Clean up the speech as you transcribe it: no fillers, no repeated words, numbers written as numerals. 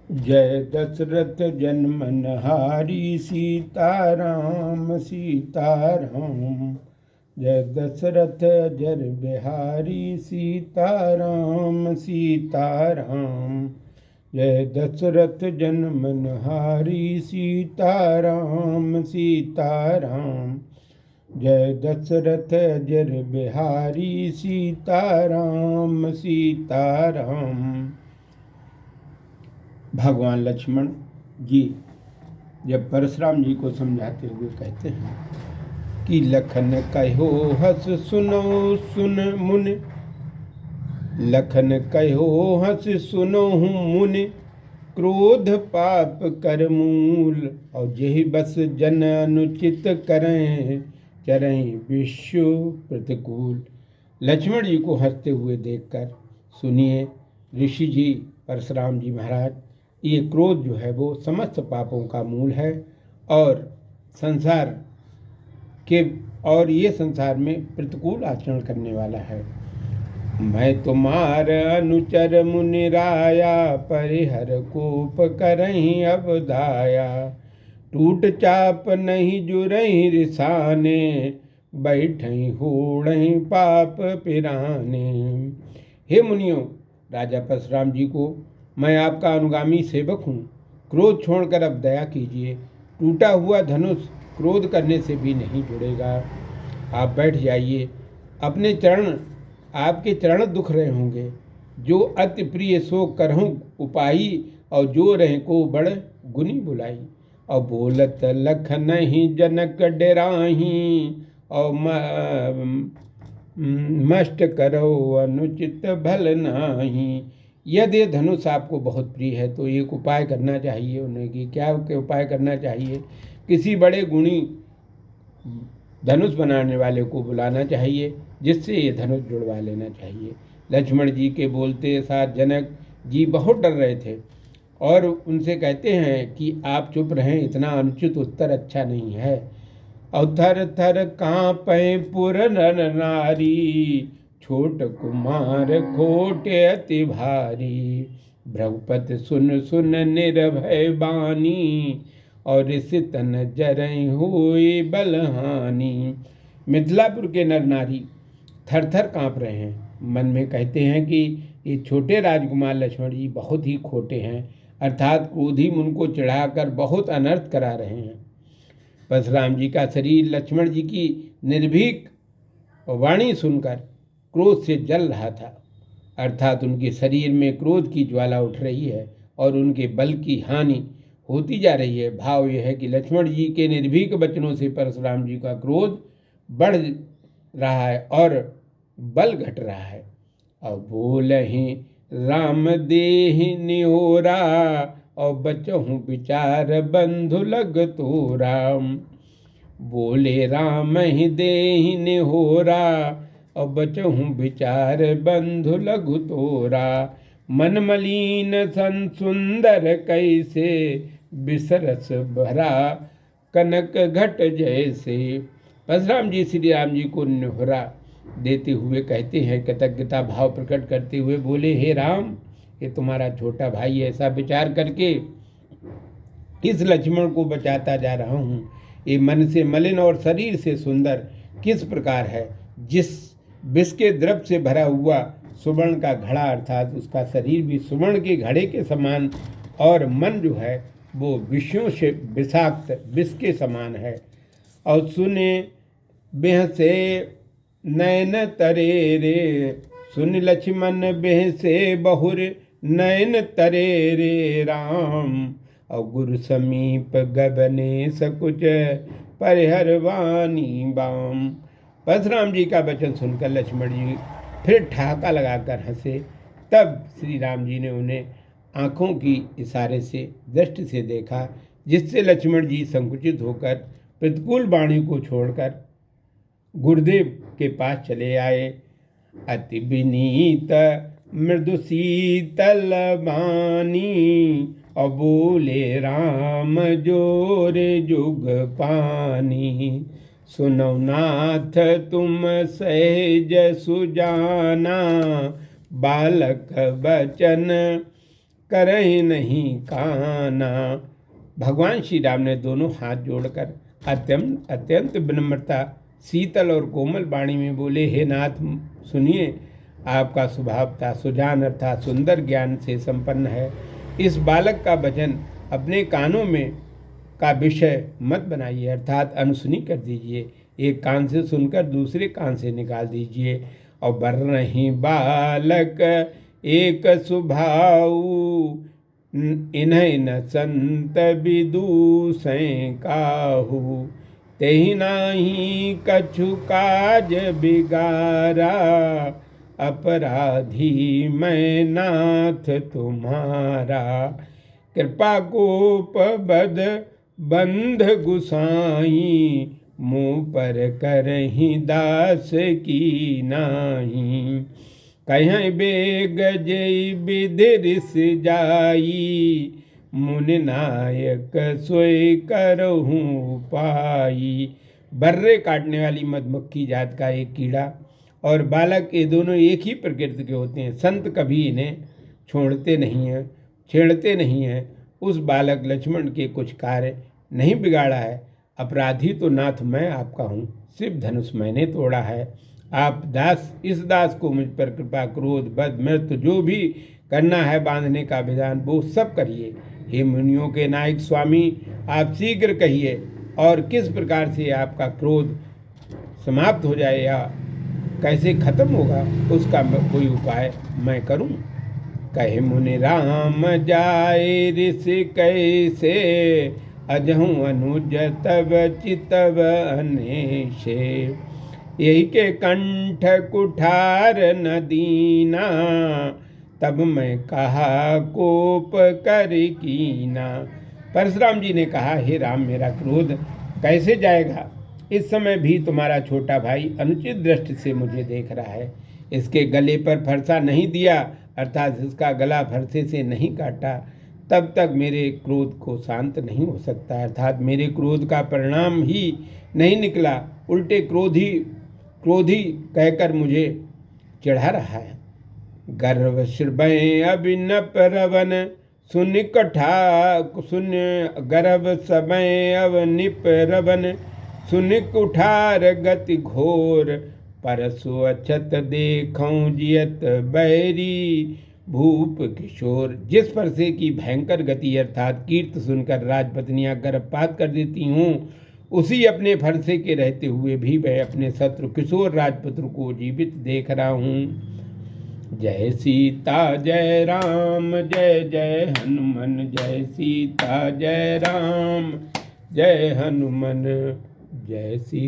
जय दशरथ जन्मनहारी सीताराम सीताराम। जय दशरथ अजर बिहारी सीताराम सीताराम। जय दशरथ जन्मनहारी सीताराम सीताराम। जय दशरथ अजर बिहारी सीताराम सीताराम। भगवान लक्ष्मण जी जब परशुराम जी को समझाते हुए कहते हैं कि लखन कहो हस सुनो सुन मुन, लखन कहो हस सुनो मुन, क्रोध पाप कर मूल, और यही बस जन अनुचित करें, चरें विश्व प्रतिकूल। लक्ष्मण जी को हंसते हुए देखकर सुनिए ऋषि जी परशुराम जी महाराज, ये क्रोध जो है वो समस्त पापों का मूल है और ये संसार में प्रतिकूल आचरण करने वाला है। मैं तुम्हार अनुचर मुनिराया, परिहर कोप करहीं अवधाया, टूट चाप नहीं जुरहीं रिसाने, बैठहीं होड़हीं पाप पिराने। हे मुनियों, राजा परशुराम जी को मैं आपका अनुगामी सेवक हूँ, क्रोध छोड़कर अब दया कीजिए। टूटा हुआ धनुष क्रोध करने से भी नहीं जुड़ेगा। आप बैठ जाइए, अपने चरण, आपके चरण दुख रहे होंगे। जो अति प्रिय सो करहूँ उपाई, और जो रहे को बड़ गुनी बुलाई। और बोलत लख नहीं जनक डराही, और मष्ट करो अनुचित भल नाही। यदि धनुष आपको बहुत प्रिय है तो एक उपाय करना चाहिए उन्हें कि क्या उपाय करना चाहिए। किसी बड़े गुणी धनुष बनाने वाले को बुलाना चाहिए, जिससे ये धनुष जुड़वा लेना चाहिए। लक्ष्मण जी के बोलते साथ जनक जी बहुत डर रहे थे और उनसे कहते हैं कि आप चुप रहें, इतना अनुचित उत्तर अच्छा नहीं है। और थर थर कांपे पुर नर नारी, छोट कुमार खोटे अति भारी। भ्रगुपति सुन सुन निर्भय बानी, और इस तन जरई हुई बलहानी। मिथिलापुर के नर नारी थर थर काँप रहे हैं, मन में कहते हैं कि ये छोटे राजकुमार लक्ष्मण जी बहुत ही खोटे हैं, अर्थात क्रोधी मन को चढ़ाकर बहुत अनर्थ करा रहे हैं। परशुराम जी का शरीर लक्ष्मण जी की निर्भीक वाणी सुनकर क्रोध से जल रहा था, अर्थात उनके शरीर में क्रोध की ज्वाला उठ रही है और उनके बल की हानि होती जा रही है। भाव यह है कि लक्ष्मण जी के निर्भीक वचनों से परशुराम जी का क्रोध बढ़ रहा है और बल घट रहा है। और बोलहि राम देहि निहोरा, और बचहु विचार बंधु लग तोरा। बोले राम ही देहि निहोरा, और बचहु विचार बंधु लघु तोरा। मन मलिन सन सुंदर कैसे, बिसरस भरा कनक घट जैसे। परशुराम जी श्री राम जी को निहोरा देते हुए कहते हैं, कृतज्ञता भाव प्रकट करते हुए बोले, हे राम, ये तुम्हारा छोटा भाई ऐसा विचार करके इस लक्ष्मण को बचाता जा रहा हूँ। ये मन से मलिन और शरीर से सुंदर किस प्रकार है। जिस विष के द्रव से भरा हुआ सुवर्ण का घड़ा, अर्थात उसका शरीर भी सुवर्ण के घड़े के समान, और मन जो है वो विषयों से विषाक्त विष के समान है। और सुने बेह से नयन तरे रे, सुन लक्ष्मण बेह से बहुर नयन तरे रे राम। और गुरु समीप गबने सकुच, परिहर वानी बाम। परशुराम जी का वचन सुनकर लक्ष्मण जी फिर ठहाका लगाकर हंसे। तब श्री राम जी ने उन्हें आँखों की इशारे से दृष्टि से देखा, जिससे लक्ष्मण जी संकुचित होकर प्रतिकूल वाणी को छोड़कर गुरुदेव के पास चले आए। अति विनीत मृदु शीतल बानी, और बोले राम जोरे जुग पानी। सुनो नाथ तुम सहज सुजाना, बालक बचन करहि नहीं काना। भगवान श्री राम ने दोनों हाथ जोड़कर अत्यंत विनम्रता शीतल और कोमल वाणी में बोले, हे नाथ सुनिए, आपका स्वभाव था सुजान अर्थात सुंदर ज्ञान से संपन्न है। इस बालक का वचन अपने कानों में का विषय मत बनाइए, अर्थात अनसुनी कर दीजिए। एक कान से सुनकर दूसरे कान से निकाल दीजिए। और बरनहि बालक एक स्वभाव, इन्हें न संत विदूषें काहू। तेहि नाही कछु काज बिगारा, अपराधी मैं नाथ तुम्हारा। कृपा कोप बद बंध गुसाई, मुँह पर करहि दास की नाही। कहीं बेग जय विधि रिस जाई, मुनि नायक सोई करहूँ पाई। बर्रे काटने वाली मधुमक्खी जात का एक कीड़ा और बालक, ये दोनों एक ही प्रकृति के होते हैं। संत कभी इन्हें छोड़ते नहीं हैं, छेड़ते नहीं हैं। उस बालक लक्ष्मण के कुछ कार्य नहीं बिगाड़ा है। अपराधी तो नाथ मैं आपका हूँ, सिर्फ धनुष मैंने तोड़ा है। आप इस दास को मुझ पर कृपा क्रोध बद मृत्यु जो भी करना है बांधने का विधान वो सब करिए। हे मुनियों के नायक स्वामी, आप शीघ्र कहिए और किस प्रकार से आपका क्रोध समाप्त हो जाए या कैसे खत्म होगा, उसका कोई उपाय मैं करूं। कहे मुनि राम जाए ऋषि कैसे, अजहूँ अनुज तब चितव अनेशे। यही के कंठ कुठार न दीना, तब मैं कहा कोप कर कीना। परशुराम जी ने कहा, हे राम, मेरा क्रोध कैसे जाएगा? इस समय भी तुम्हारा छोटा भाई अनुचित दृष्टि से मुझे देख रहा है। इसके गले पर फरसा नहीं दिया, अर्थात इसका गला फरसे से नहीं काटा, तब तक मेरे क्रोध को शांत नहीं हो सकता। अर्थात मेरे क्रोध का परिणाम ही नहीं निकला, उल्टे क्रोधी कहकर मुझे चिढ़ा रहा है। गर्व श्रवै अभिनप रवन, सुन गर्भ समय अवनिप रवन। सुन कुठार गति घोर, परसु अछत देखऊँ जियत बैरी। भूप किशोर, जिस फरसे की भयंकर गति अर्थात कीर्त सुनकर राजपत्नियां गर्भपात कर देती हूँ, उसी अपने फरसे के रहते हुए भी मैं अपने शत्रु किशोर राजपुत्र को जीवित देख रहा हूँ। जय सीता जय राम, जय जय हनुमान। जय सीता जय राम, जय हनुमान, जय सीता।